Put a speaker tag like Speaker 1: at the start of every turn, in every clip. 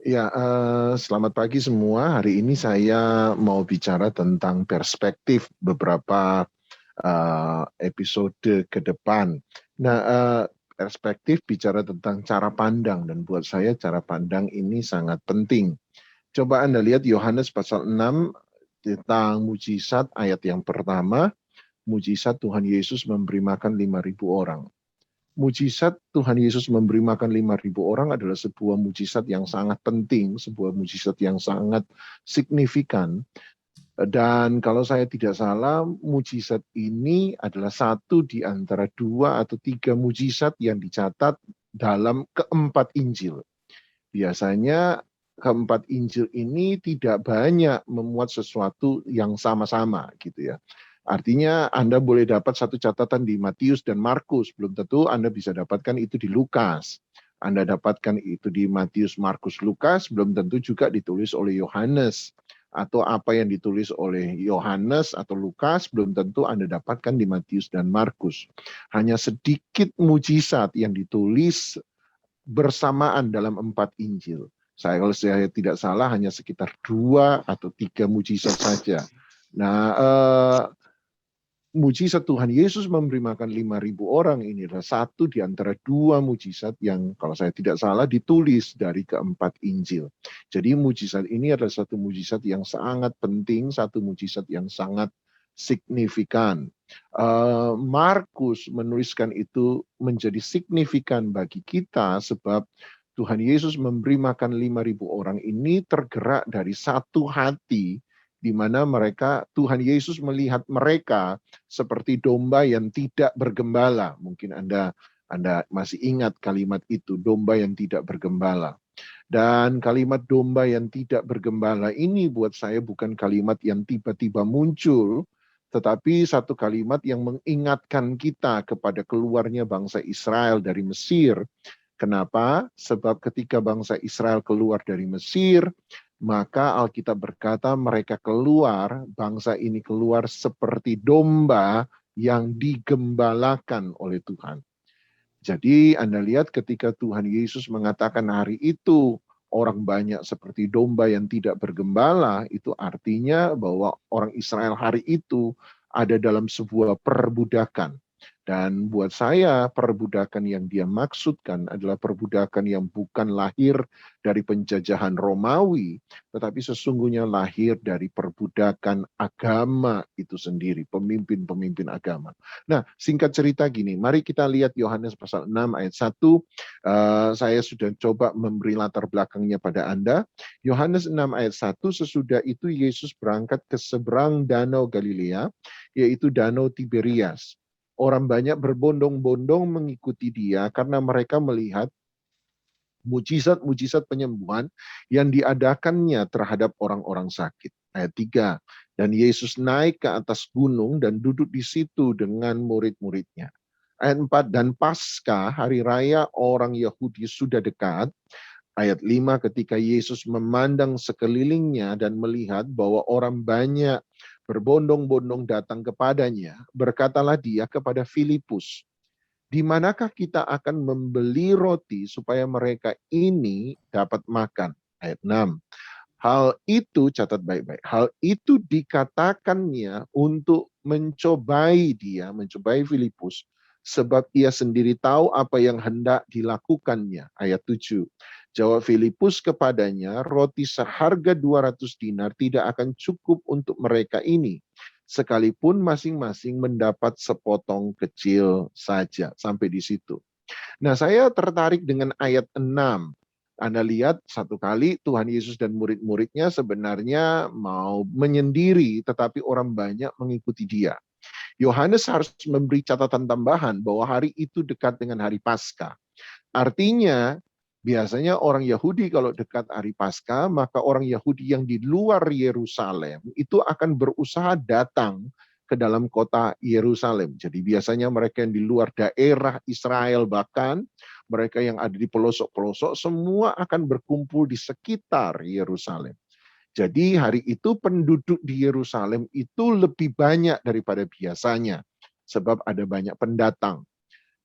Speaker 1: Ya, selamat pagi semua. Hari ini saya mau bicara tentang perspektif beberapa episode ke depan. Nah, perspektif bicara tentang cara pandang, dan buat saya cara pandang ini sangat penting. Coba Anda lihat Yohanes pasal 6 tentang mujizat ayat yang pertama, mujizat Tuhan Yesus memberi makan 5.000 orang. Mujizat Tuhan Yesus memberi makan 5.000 orang adalah sebuah mujizat yang sangat penting, sebuah mujizat yang sangat signifikan. Dan kalau saya tidak salah, mujizat ini adalah satu di antara dua atau tiga mujizat yang dicatat dalam keempat Injil. Biasanya keempat Injil ini tidak banyak memuat sesuatu yang sama-sama gitu ya. Artinya Anda boleh dapat satu catatan di Matius dan Markus, belum tentu Anda bisa dapatkan itu di Lukas. Anda dapatkan itu di Matius, Markus, Lukas, belum tentu juga ditulis oleh Yohanes. Atau apa yang ditulis oleh Yohanes atau Lukas, belum tentu Anda dapatkan di Matius dan Markus. Hanya sedikit mujizat yang ditulis bersamaan dalam empat Injil. Kalau saya tidak salah hanya sekitar dua atau tiga mujizat saja. Nah, mujizat Tuhan Yesus memberi makan 5.000 orang ini adalah satu di antara dua mujizat yang kalau saya tidak salah ditulis dari keempat Injil. Jadi mujizat ini adalah satu mujizat yang sangat penting, satu mujizat yang sangat signifikan. Markus menuliskan itu menjadi signifikan bagi kita sebab Tuhan Yesus memberi makan 5.000 orang ini tergerak dari satu hati di mana Tuhan Yesus melihat mereka seperti domba yang tidak bergembala. Mungkin Anda masih ingat kalimat itu, domba yang tidak bergembala. Dan kalimat domba yang tidak bergembala ini buat saya bukan kalimat yang tiba-tiba muncul, tetapi satu kalimat yang mengingatkan kita kepada keluarnya bangsa Israel dari Mesir. Kenapa? Sebab ketika bangsa Israel keluar dari Mesir, maka Alkitab berkata mereka keluar, bangsa ini keluar seperti domba yang digembalakan oleh Tuhan. Jadi Anda lihat ketika Tuhan Yesus mengatakan hari itu orang banyak seperti domba yang tidak bergembala, itu artinya bahwa orang Israel hari itu ada dalam sebuah perbudakan. Dan buat saya perbudakan yang dia maksudkan adalah perbudakan yang bukan lahir dari penjajahan Romawi, tetapi sesungguhnya lahir dari perbudakan agama itu sendiri, pemimpin-pemimpin agama. Nah, singkat cerita gini, mari kita lihat Yohanes pasal 6 ayat 1. Saya sudah coba memberi latar belakangnya pada Anda. Yohanes 6 ayat 1, sesudah itu Yesus berangkat ke seberang danau Galilea, yaitu danau Tiberias. Orang banyak berbondong-bondong mengikuti dia karena mereka melihat mujizat-mujizat penyembuhan yang diadakannya terhadap orang-orang sakit. Ayat 3, dan Yesus naik ke atas gunung dan duduk di situ dengan murid-muridnya. Ayat 4, dan Paskah, hari raya orang Yahudi sudah dekat. Ayat 5, ketika Yesus memandang sekelilingnya dan melihat bahwa orang banyak berbondong-bondong datang kepadanya, berkatalah dia kepada Filipus, di manakah kita akan membeli roti supaya mereka ini dapat makan? Ayat 6. Hal itu, catat baik-baik, hal itu dikatakannya untuk mencobai Filipus, sebab ia sendiri tahu apa yang hendak dilakukannya. Ayat 7. Jawab Filipus kepadanya, roti seharga 200 dinar tidak akan cukup untuk mereka ini, sekalipun masing-masing mendapat sepotong kecil saja. Sampai di situ. Nah, saya tertarik dengan ayat 6. Anda lihat satu kali Tuhan Yesus dan murid-muridnya sebenarnya mau menyendiri, tetapi orang banyak mengikuti dia. Yohanes harus memberi catatan tambahan bahwa hari itu dekat dengan hari Paskah. Artinya, biasanya orang Yahudi kalau dekat hari Paskah, maka orang Yahudi yang di luar Yerusalem itu akan berusaha datang ke dalam kota Yerusalem. Jadi biasanya mereka yang di luar daerah Israel, bahkan mereka yang ada di pelosok-pelosok, semua akan berkumpul di sekitar Yerusalem. Jadi hari itu penduduk di Yerusalem itu lebih banyak daripada biasanya, sebab ada banyak pendatang.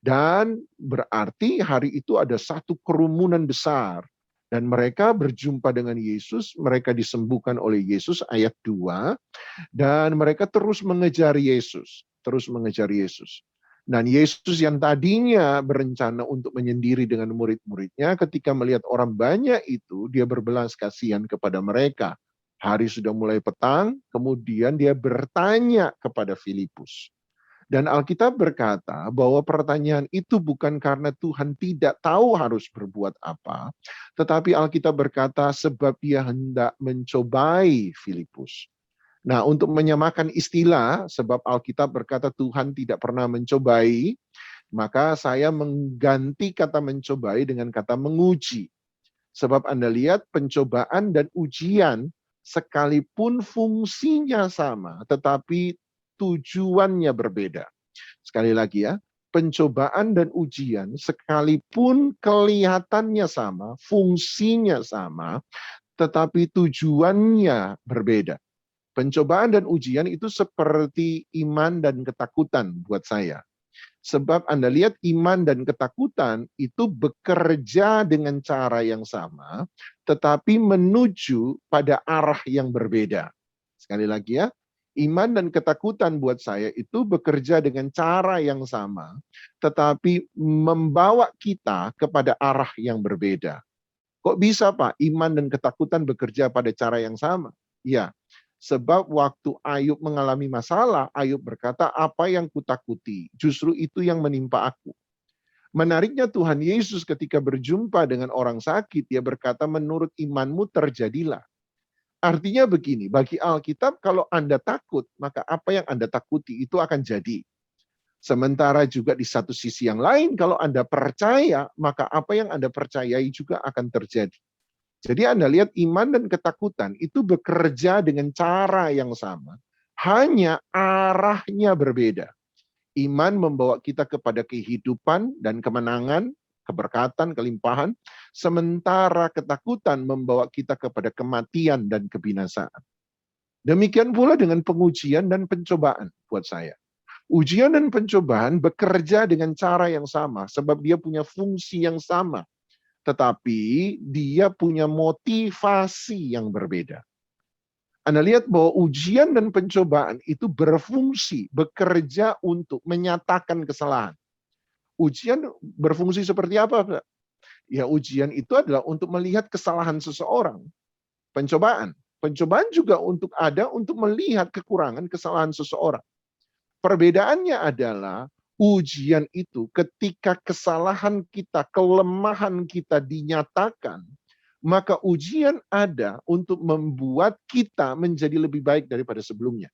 Speaker 1: Dan berarti hari itu ada satu kerumunan besar. Dan mereka berjumpa dengan Yesus, mereka disembuhkan oleh Yesus, ayat 2, dan mereka terus mengejar Yesus, terus mengejar Yesus. Dan Yesus yang tadinya berencana untuk menyendiri dengan murid-muridnya, ketika melihat orang banyak itu, dia berbelas kasihan kepada mereka. Hari sudah mulai petang, kemudian dia bertanya kepada Filipus. Dan Alkitab berkata bahwa pertanyaan itu bukan karena Tuhan tidak tahu harus berbuat apa, tetapi Alkitab berkata sebab dia hendak mencobai Filipus. Nah, untuk menyamakan istilah, sebab Alkitab berkata Tuhan tidak pernah mencobai, maka saya mengganti kata mencobai dengan kata menguji. Sebab Anda lihat pencobaan dan ujian sekalipun fungsinya sama, tetapi tujuannya berbeda. Sekali lagi ya, pencobaan dan ujian sekalipun kelihatannya sama, fungsinya sama, tetapi tujuannya berbeda. Pencobaan dan ujian itu seperti iman dan ketakutan buat saya. Sebab Anda lihat iman dan ketakutan itu bekerja dengan cara yang sama, tetapi menuju pada arah yang berbeda. Sekali lagi ya, iman dan ketakutan buat saya itu bekerja dengan cara yang sama, tetapi membawa kita kepada arah yang berbeda. Kok bisa Pak, iman dan ketakutan bekerja pada cara yang sama? Ya, sebab waktu Ayub mengalami masalah, Ayub berkata, apa yang kutakuti, justru itu yang menimpa aku. Menariknya Tuhan Yesus ketika berjumpa dengan orang sakit, dia berkata, menurut imanmu terjadilah. Artinya begini, bagi Alkitab kalau Anda takut, maka apa yang Anda takuti itu akan jadi. Sementara juga di satu sisi yang lain, kalau Anda percaya, maka apa yang Anda percayai juga akan terjadi. Jadi Anda lihat iman dan ketakutan itu bekerja dengan cara yang sama, hanya arahnya berbeda. Iman membawa kita kepada kehidupan dan kemenangan, keberkatan, kelimpahan, sementara ketakutan membawa kita kepada kematian dan kebinasaan. Demikian pula dengan pengujian dan pencobaan buat saya. Ujian dan pencobaan bekerja dengan cara yang sama, sebab dia punya fungsi yang sama. Tetapi dia punya motivasi yang berbeda. Anda lihat bahwa ujian dan pencobaan itu berfungsi, bekerja untuk menyatakan kesalahan. Ujian berfungsi seperti apa? Ya, ujian itu adalah untuk melihat kesalahan seseorang. Pencobaan juga untuk melihat kekurangan kesalahan seseorang. Perbedaannya adalah ujian itu ketika kesalahan kita, kelemahan kita dinyatakan, maka ujian ada untuk membuat kita menjadi lebih baik daripada sebelumnya.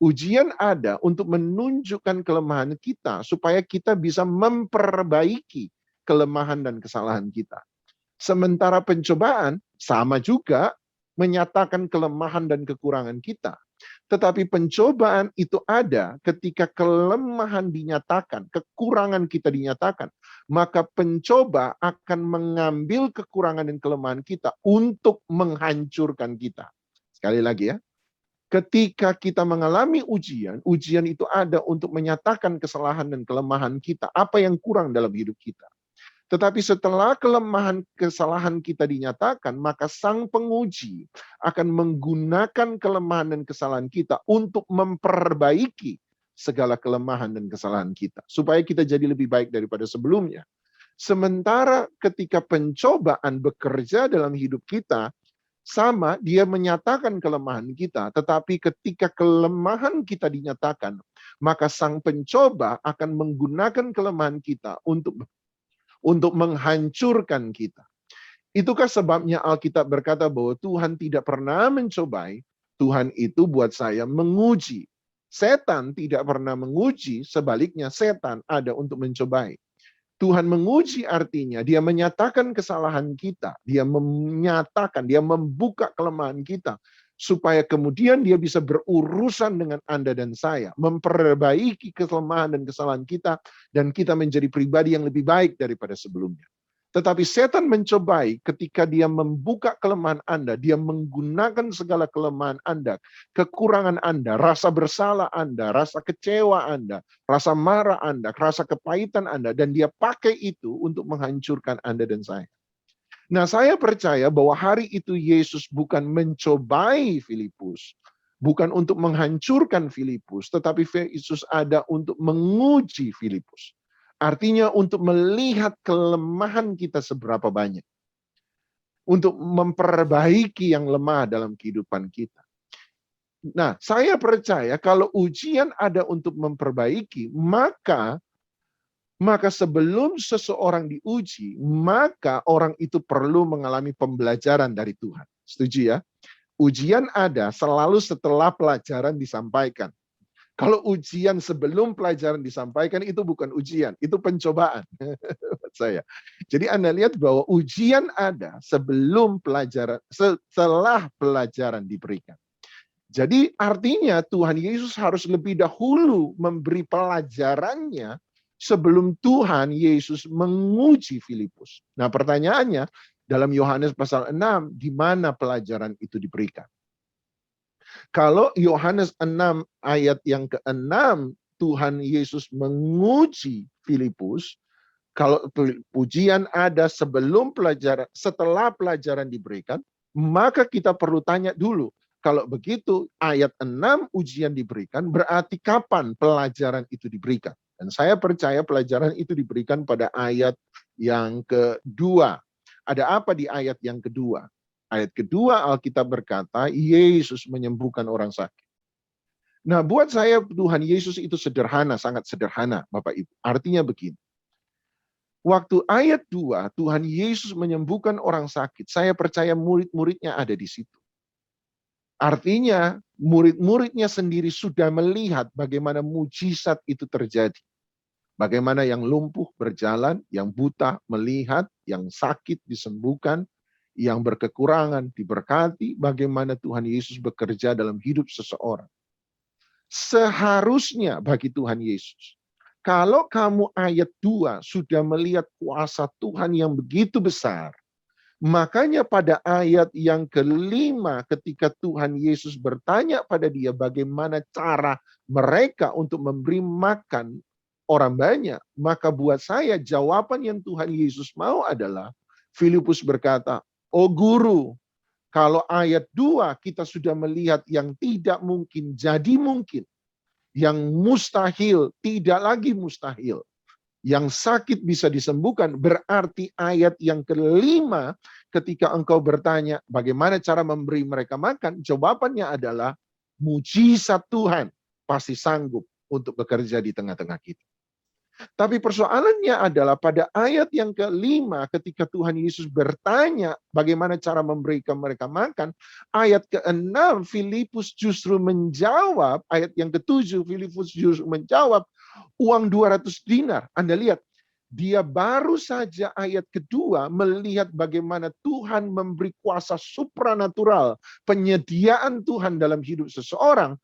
Speaker 1: Ujian ada untuk menunjukkan kelemahan kita supaya kita bisa memperbaiki kelemahan dan kesalahan kita. Sementara pencobaan sama juga menyatakan kelemahan dan kekurangan kita. Tetapi pencobaan itu ada ketika kelemahan dinyatakan, kekurangan kita dinyatakan. Maka pencoba akan mengambil kekurangan dan kelemahan kita untuk menghancurkan kita. Sekali lagi ya, ketika kita mengalami ujian, ujian itu ada untuk menyatakan kesalahan dan kelemahan kita, apa yang kurang dalam hidup kita. Tetapi setelah kelemahan kesalahan kita dinyatakan, maka sang penguji akan menggunakan kelemahan dan kesalahan kita untuk memperbaiki segala kelemahan dan kesalahan kita. Supaya kita jadi lebih baik daripada sebelumnya. Sementara ketika pencobaan bekerja dalam hidup kita, sama dia menyatakan kelemahan kita. Tetapi ketika kelemahan kita dinyatakan, maka sang pencoba akan menggunakan kelemahan kita untuk menghancurkan kita. Itukah sebabnya Alkitab berkata bahwa Tuhan tidak pernah mencobai, Tuhan itu buat saya menguji. Setan tidak pernah menguji, sebaliknya setan ada untuk mencobai. Tuhan menguji artinya dia menyatakan kesalahan kita, dia membuka kelemahan kita, supaya kemudian dia bisa berurusan dengan Anda dan saya, memperbaiki kelemahan dan kesalahan kita, dan kita menjadi pribadi yang lebih baik daripada sebelumnya. Tetapi setan mencobai ketika dia membuka kelemahan Anda, dia menggunakan segala kelemahan Anda, kekurangan Anda, rasa bersalah Anda, rasa kecewa Anda, rasa marah Anda, rasa kepahitan Anda, dan dia pakai itu untuk menghancurkan Anda dan saya. Nah, saya percaya bahwa hari itu Yesus bukan mencobai Filipus, bukan untuk menghancurkan Filipus, tetapi Yesus ada untuk menguji Filipus. Artinya untuk melihat kelemahan kita seberapa banyak. Untuk memperbaiki yang lemah dalam kehidupan kita. Nah, saya percaya kalau ujian ada untuk memperbaiki, maka sebelum seseorang diuji, maka orang itu perlu mengalami pembelajaran dari Tuhan. Setuju ya? Ujian ada selalu setelah pelajaran disampaikan. Kalau ujian sebelum pelajaran disampaikan itu bukan ujian, itu pencobaan. Saya. Jadi Anda lihat bahwa ujian ada sebelum pelajaran, setelah pelajaran diberikan. Jadi artinya Tuhan Yesus harus lebih dahulu memberi pelajarannya sebelum Tuhan Yesus menguji Filipus. Nah, pertanyaannya dalam Yohanes pasal 6, di mana pelajaran itu diberikan? Kalau Yohanes 6 ayat yang ke-6, Tuhan Yesus menguji Filipus, kalau pujian ada sebelum pelajaran, setelah pelajaran diberikan, maka kita perlu tanya dulu, kalau begitu ayat 6 ujian diberikan, berarti kapan pelajaran itu diberikan? Dan saya percaya pelajaran itu diberikan pada ayat yang kedua. Ada apa di ayat yang kedua? Ayat kedua Alkitab berkata, Yesus menyembuhkan orang sakit. Nah, buat saya Tuhan Yesus itu sederhana, sangat sederhana, Bapak Ibu. Artinya begini. Waktu ayat 2, Tuhan Yesus menyembuhkan orang sakit. Saya percaya murid-muridnya ada di situ. Artinya, murid-muridnya sendiri sudah melihat bagaimana mujizat itu terjadi. Bagaimana yang lumpuh berjalan, yang buta melihat, yang sakit disembuhkan, yang berkekurangan diberkati, bagaimana Tuhan Yesus bekerja dalam hidup seseorang. Seharusnya bagi Tuhan Yesus, kalau kamu ayat 2 sudah melihat kuasa Tuhan yang begitu besar, makanya pada ayat yang kelima ketika Tuhan Yesus bertanya pada dia bagaimana cara mereka untuk memberi makan orang banyak, maka buat saya jawaban yang Tuhan Yesus mau adalah, Filipus berkata, "Oh guru, kalau ayat 2 kita sudah melihat yang tidak mungkin jadi mungkin, yang mustahil tidak lagi mustahil, yang sakit bisa disembuhkan, berarti ayat yang kelima ketika engkau bertanya bagaimana cara memberi mereka makan, jawabannya adalah mujizat Tuhan pasti sanggup untuk bekerja di tengah-tengah kita." Tapi persoalannya adalah pada ayat yang kelima ketika Tuhan Yesus bertanya bagaimana cara memberikan mereka makan, ayat ke-6 Filipus justru menjawab, ayat yang ke-7 Filipus justru menjawab uang 200 dinar. Anda lihat, dia baru saja ayat kedua melihat bagaimana Tuhan memberi kuasa supranatural, penyediaan Tuhan dalam hidup seseorang.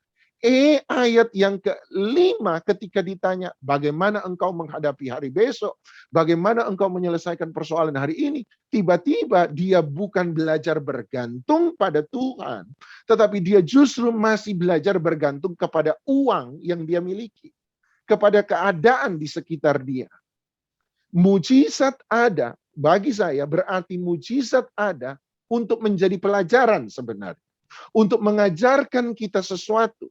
Speaker 1: Ayat yang kelima ketika ditanya bagaimana engkau menghadapi hari besok, bagaimana engkau menyelesaikan persoalan hari ini, tiba-tiba dia bukan belajar bergantung pada Tuhan, tetapi dia justru masih belajar bergantung kepada uang yang dia miliki, kepada keadaan di sekitar dia. Mujizat ada, bagi saya berarti mujizat ada untuk menjadi pelajaran sebenarnya, untuk mengajarkan kita sesuatu.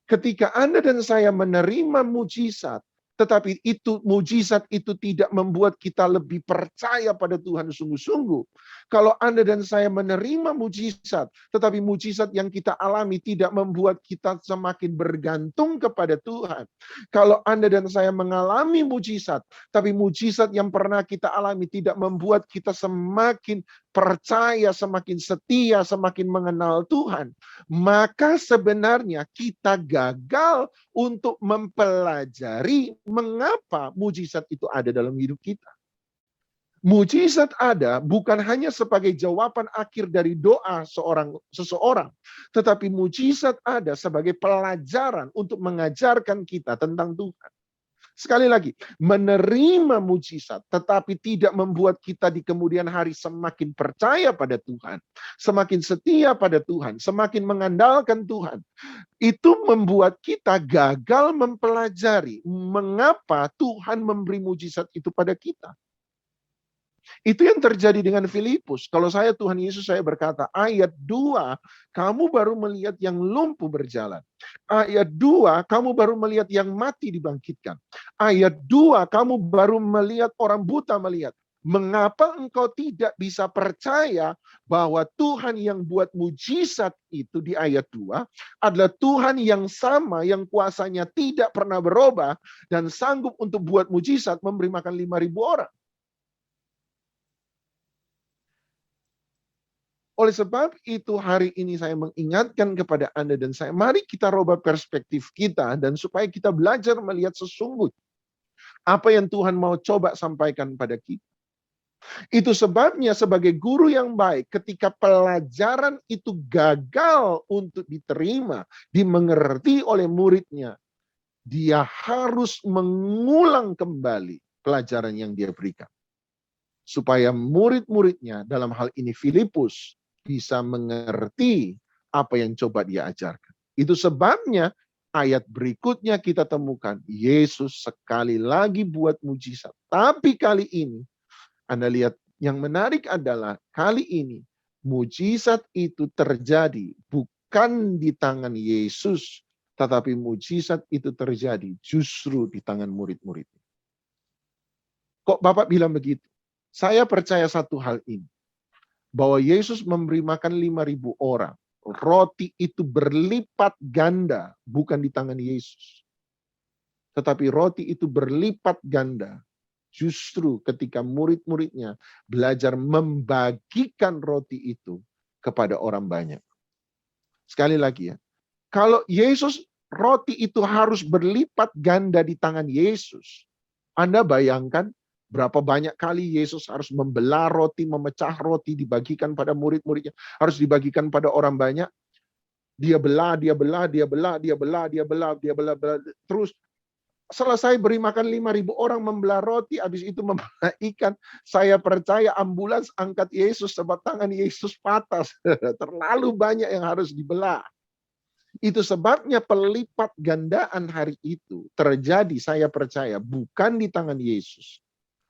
Speaker 1: Ketika Anda dan saya menerima mujizat, tetapi mujizat itu tidak membuat kita lebih percaya pada Tuhan sungguh-sungguh. Kalau Anda dan saya menerima mujizat, tetapi mujizat yang kita alami tidak membuat kita semakin bergantung kepada Tuhan. Kalau Anda dan saya mengalami mujizat, tapi mujizat yang pernah kita alami tidak membuat kita semakin percaya, semakin setia, semakin mengenal Tuhan, maka sebenarnya kita gagal untuk mempelajari mengapa mujizat itu ada dalam hidup kita. Mujizat ada bukan hanya sebagai jawaban akhir dari doa seseorang, tetapi mujizat ada sebagai pelajaran untuk mengajarkan kita tentang Tuhan. Sekali lagi, menerima mujizat tetapi tidak membuat kita di kemudian hari semakin percaya pada Tuhan, semakin setia pada Tuhan, semakin mengandalkan Tuhan. Itu membuat kita gagal mempelajari mengapa Tuhan memberi mujizat itu pada kita. Itu yang terjadi dengan Filipus. Kalau saya Tuhan Yesus, saya berkata, ayat 2, kamu baru melihat yang lumpuh berjalan. Ayat 2, kamu baru melihat yang mati dibangkitkan. Ayat 2, kamu baru melihat orang buta melihat. Mengapa engkau tidak bisa percaya bahwa Tuhan yang buat mujizat itu di ayat 2 adalah Tuhan yang sama, yang kuasanya tidak pernah berubah dan sanggup untuk buat mujizat memberi makan 5.000 orang. Oleh sebab itu hari ini saya mengingatkan kepada Anda dan saya, mari kita rubah perspektif kita dan supaya kita belajar melihat sesungguhnya apa yang Tuhan mau coba sampaikan pada kita. Itu sebabnya sebagai guru yang baik, ketika pelajaran itu gagal untuk diterima, dimengerti oleh muridnya, dia harus mengulang kembali pelajaran yang dia berikan. Supaya murid-muridnya, dalam hal ini Filipus, bisa mengerti apa yang coba dia ajarkan. Itu sebabnya ayat berikutnya kita temukan Yesus sekali lagi buat mujizat. Tapi kali ini Anda lihat yang menarik adalah kali ini mujizat itu terjadi bukan di tangan Yesus, tetapi mujizat itu terjadi justru di tangan murid-murid. Kok Bapak bilang begitu? Saya percaya satu hal ini. Bahwa Yesus memberi makan 5.000 orang. Roti itu berlipat ganda, bukan di tangan Yesus. Tetapi roti itu berlipat ganda. Justru ketika murid-muridnya belajar membagikan roti itu kepada orang banyak. Sekali lagi ya. Kalau Yesus, roti itu harus berlipat ganda di tangan Yesus. Anda bayangkan berapa banyak kali Yesus harus membelah roti, memecah roti, dibagikan pada murid-muridnya. Harus dibagikan pada orang banyak. Dia belah, dia belah, dia belah, dia belah, dia belah, dia belah, belah. Terus selesai beri makan 5.000 orang, membelah roti, habis itu membelah ikan. Saya percaya ambulans angkat Yesus sebab tangan Yesus patah. Terlalu banyak yang harus dibelah. Itu sebabnya pelipat gandaan hari itu terjadi, saya percaya, bukan di tangan Yesus.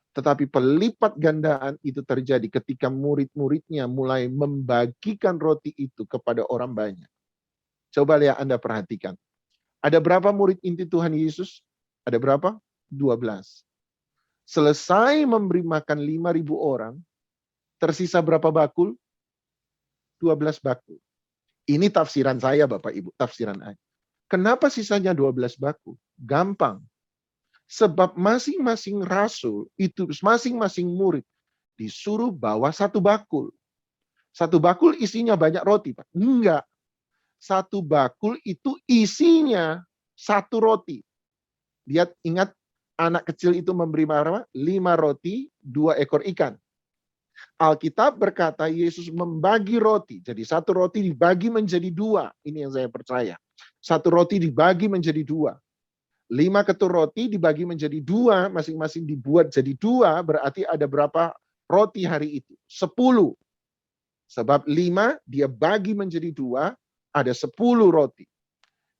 Speaker 1: Tetapi pelipat gandaan itu terjadi ketika murid-muridnya mulai membagikan roti itu kepada orang banyak. Coba lihat Anda perhatikan. Ada berapa murid inti Tuhan Yesus? Ada berapa? 12. Selesai memberi makan 5.000 orang, tersisa berapa bakul? 12 bakul. Ini tafsiran saya Bapak Ibu, tafsiran saya. Kenapa sisanya 12 bakul? Gampang. Sebab masing-masing rasul, itu masing-masing murid, disuruh bawa satu bakul. Satu bakul isinya banyak roti, Pak? Enggak. Satu bakul itu isinya satu roti. Dia ingat anak kecil itu memberi 5 roti, 2 ekor ikan. Alkitab berkata Yesus membagi roti. Jadi satu roti dibagi menjadi 2. Ini yang saya percaya. Satu roti dibagi menjadi 2. 5 ketur roti dibagi menjadi 2, masing-masing dibuat jadi 2, berarti ada berapa roti hari itu? 10. Sebab 5 dia bagi menjadi 2, ada 10 roti.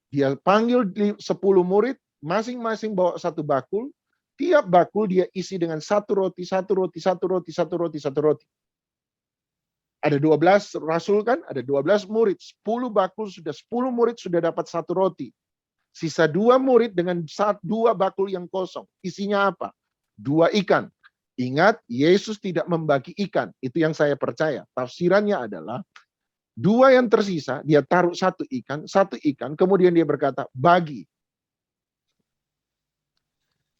Speaker 1: Dia panggil 10 murid, masing-masing bawa satu bakul, tiap bakul dia isi dengan satu roti, satu roti, satu roti, satu roti, satu roti. Ada 12 rasul kan, ada 12 murid, 10 bakul sudah 10 murid sudah dapat satu roti. Sisa 2 murid dengan 2 bakul yang kosong. Isinya apa? 2 ikan. Ingat, Yesus tidak membagi ikan. Itu yang saya percaya. Tafsirannya adalah 2 yang tersisa, dia taruh satu ikan, kemudian dia berkata, bagi.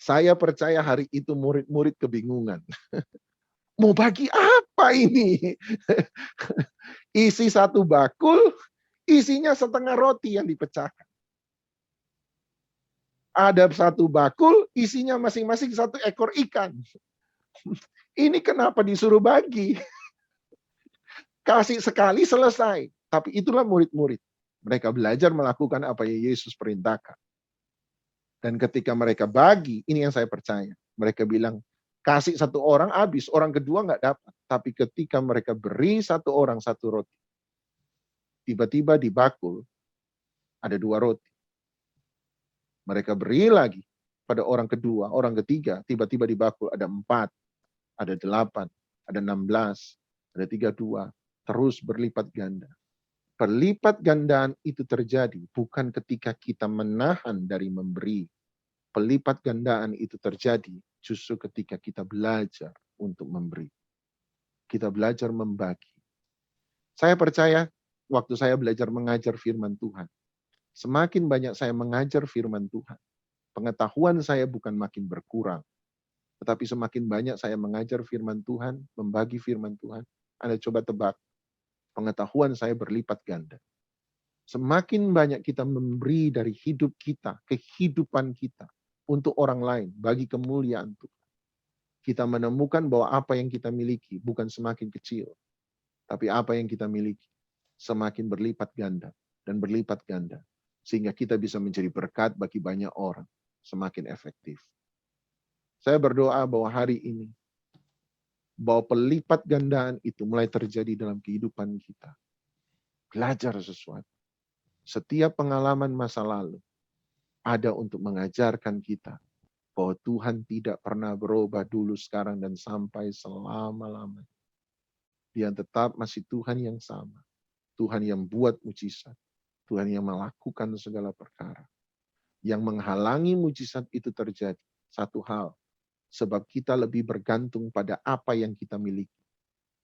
Speaker 1: Saya percaya hari itu murid-murid kebingungan. Mau bagi apa ini? Isi satu bakul, isinya setengah roti yang dipecahkan. Ada satu bakul, isinya masing-masing satu ekor ikan. Ini kenapa disuruh bagi? Kasih sekali selesai. Tapi itulah murid-murid. Mereka belajar melakukan apa yang Yesus perintahkan. Dan ketika mereka bagi, ini yang saya percaya. Mereka bilang, kasih satu orang habis, orang kedua nggak dapat. Tapi ketika mereka beri satu orang satu roti, tiba-tiba di bakul ada 2 roti. Mereka beri lagi pada orang kedua, orang ketiga, tiba-tiba di bakul ada 4, ada 8, ada 16, ada 32, terus berlipat ganda. Perlipat gandaan itu terjadi bukan ketika kita menahan dari memberi. Pelipat gandaan itu terjadi justru ketika kita belajar untuk memberi. Kita belajar membagi. Saya percaya waktu saya belajar mengajar firman Tuhan, semakin banyak saya mengajar firman Tuhan, pengetahuan saya bukan makin berkurang, tetapi semakin banyak saya mengajar firman Tuhan, membagi firman Tuhan. Anda coba tebak, pengetahuan saya berlipat ganda. Semakin banyak kita memberi dari hidup kita, kehidupan kita, untuk orang lain, bagi kemuliaan Tuhan. Kita menemukan bahwa apa yang kita miliki bukan semakin kecil, tapi apa yang kita miliki semakin berlipat ganda dan berlipat ganda. Sehingga kita bisa menjadi berkat bagi banyak orang, semakin efektif. Saya berdoa bahwa hari ini, bahwa pelipat gandaan itu mulai terjadi dalam kehidupan kita. Belajar sesuatu. Setiap pengalaman masa lalu ada untuk mengajarkan kita bahwa Tuhan tidak pernah berubah dulu, sekarang, dan sampai selama-lamanya. Dia tetap masih Tuhan yang sama. Tuhan yang buat mujizat. Tuhan yang melakukan segala perkara. Yang menghalangi mujizat itu terjadi. Satu hal. Sebab kita lebih bergantung pada apa yang kita miliki.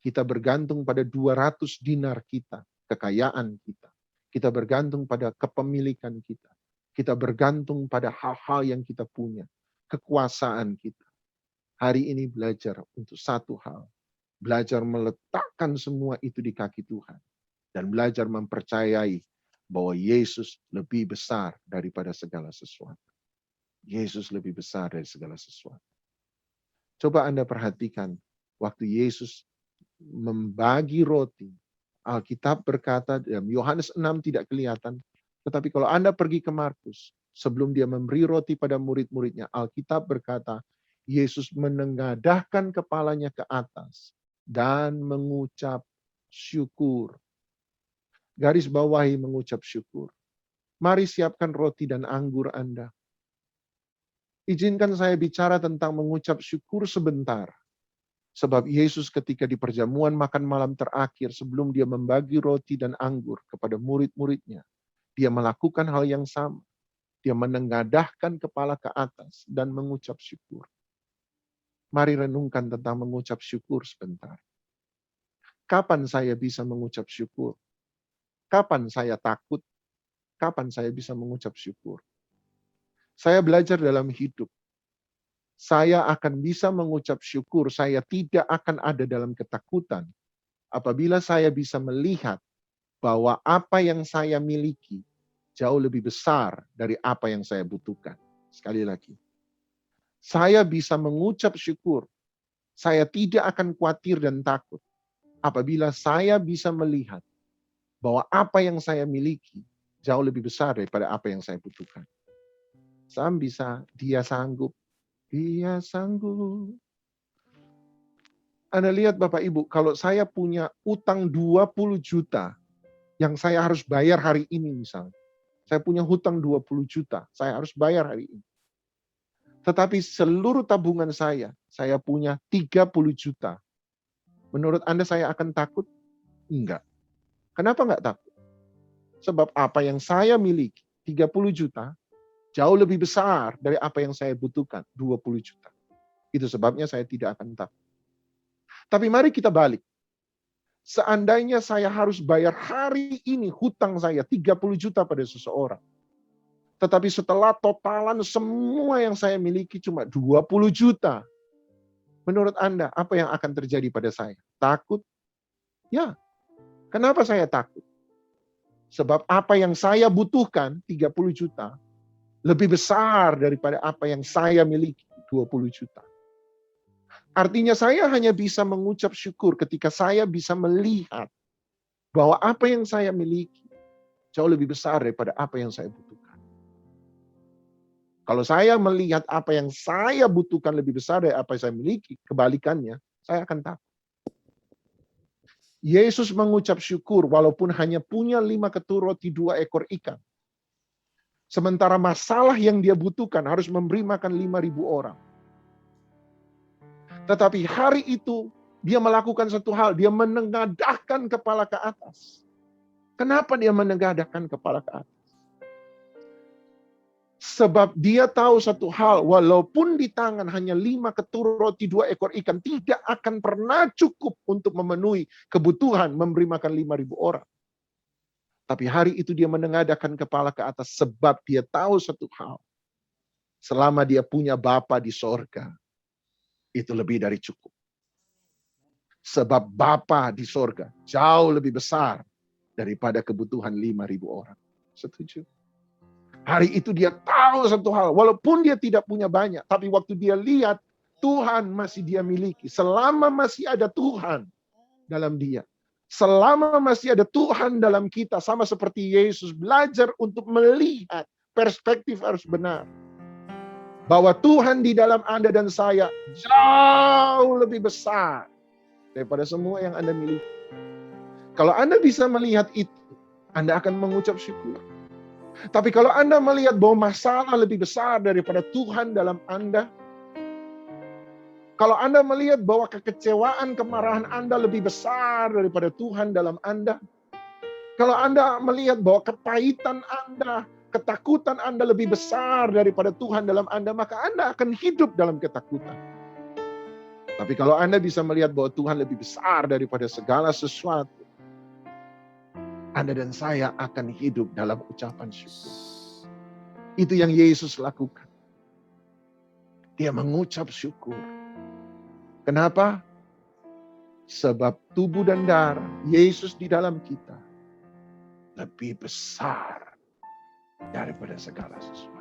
Speaker 1: Kita bergantung pada 200 dinar kita. Kekayaan kita. Kita bergantung pada kepemilikan kita. Kita bergantung pada hal-hal yang kita punya. Kekuasaan kita. Hari ini belajar untuk satu hal. Belajar meletakkan semua itu di kaki Tuhan. Dan belajar mempercayai bahwa Yesus lebih besar daripada segala sesuatu. Yesus lebih besar dari segala sesuatu. Coba Anda perhatikan waktu Yesus membagi roti. Alkitab berkata dalam Yohanes 6 tidak kelihatan. Tetapi kalau Anda pergi ke Markus, sebelum dia memberi roti pada murid-muridnya, Alkitab berkata, Yesus menengadahkan kepalanya ke atas dan mengucap syukur. Garis bawahi mengucap syukur. Mari siapkan roti dan anggur Anda. Izinkan saya bicara tentang mengucap syukur sebentar. Sebab Yesus ketika di perjamuan makan malam terakhir sebelum dia membagi roti dan anggur kepada murid-muridnya, dia melakukan hal yang sama. Dia menengadahkan kepala ke atas dan mengucap syukur. Mari renungkan tentang mengucap syukur sebentar. Kapan saya bisa mengucap syukur? Kapan saya takut? Kapan saya bisa mengucap syukur? Saya belajar dalam hidup. Saya akan bisa mengucap syukur, saya tidak akan ada dalam ketakutan apabila saya bisa melihat bahwa apa yang saya miliki jauh lebih besar dari apa yang saya butuhkan. Sekali lagi, saya bisa mengucap syukur, saya tidak akan khawatir dan takut apabila saya bisa melihat bahwa apa yang saya miliki jauh lebih besar daripada apa yang saya butuhkan. Sam bisa, dia sanggup. Dia sanggup. Anda lihat Bapak Ibu, kalau saya punya utang 20 juta yang saya harus bayar hari ini misalnya. Saya punya hutang 20 juta, saya harus bayar hari ini. Tetapi seluruh tabungan saya punya 30 juta. Menurut Anda saya akan takut? Enggak. Kenapa enggak takut? Sebab apa yang saya miliki, 30 juta, jauh lebih besar dari apa yang saya butuhkan, 20 juta. Itu sebabnya saya tidak akan takut. Tapi mari kita balik. Seandainya saya harus bayar hari ini hutang saya 30 juta pada seseorang. Tetapi setelah totalan semua yang saya miliki cuma 20 juta. Menurut Anda, apa yang akan terjadi pada saya? Takut? Ya. Kenapa saya takut? Sebab apa yang saya butuhkan, 30 juta, lebih besar daripada apa yang saya miliki, 20 juta. Artinya saya hanya bisa mengucap syukur ketika saya bisa melihat bahwa apa yang saya miliki jauh lebih besar daripada apa yang saya butuhkan. Kalau saya melihat apa yang saya butuhkan lebih besar dari apa yang saya miliki, kebalikannya, saya akan takut. Yesus mengucap syukur walaupun hanya punya 5 ketur roti 2 ekor ikan. Sementara masalah yang dia butuhkan harus memberi makan 5.000 orang. Tetapi hari itu dia melakukan satu hal, dia menengadahkan kepala ke atas. Kenapa dia menengadahkan kepala ke atas? Sebab dia tahu satu hal, walaupun di tangan hanya 5 ketur roti 2 ekor ikan, tidak akan pernah cukup untuk memenuhi kebutuhan memberi makan 5.000 orang. Tapi hari itu dia menengadahkan kepala ke atas sebab dia tahu satu hal. Selama dia punya Bapa di sorga, itu lebih dari cukup. Sebab Bapa di sorga jauh lebih besar daripada kebutuhan 5.000 orang. Setuju? Hari itu dia tahu satu hal, walaupun dia tidak punya banyak, tapi waktu dia lihat Tuhan masih dia miliki. Selama masih ada Tuhan dalam dia, selama masih ada Tuhan dalam kita, sama seperti Yesus belajar untuk melihat perspektif harus benar. Bahwa Tuhan di dalam Anda dan saya jauh lebih besar daripada semua yang Anda miliki. Kalau Anda bisa melihat itu, Anda akan mengucap syukur. Tapi kalau Anda melihat bahwa masalah lebih besar daripada Tuhan dalam Anda, kalau Anda melihat bahwa kekecewaan, kemarahan Anda lebih besar daripada Tuhan dalam Anda, kalau Anda melihat bahwa kepahitan Anda, ketakutan Anda lebih besar daripada Tuhan dalam Anda, maka Anda akan hidup dalam ketakutan. Tapi kalau Anda bisa melihat bahwa Tuhan lebih besar daripada segala sesuatu, Anda dan saya akan hidup dalam ucapan syukur. Itu yang Yesus lakukan. Dia mengucap syukur. Kenapa? Sebab tubuh dan darah Yesus di dalam kita lebih besar daripada segala sesuatu.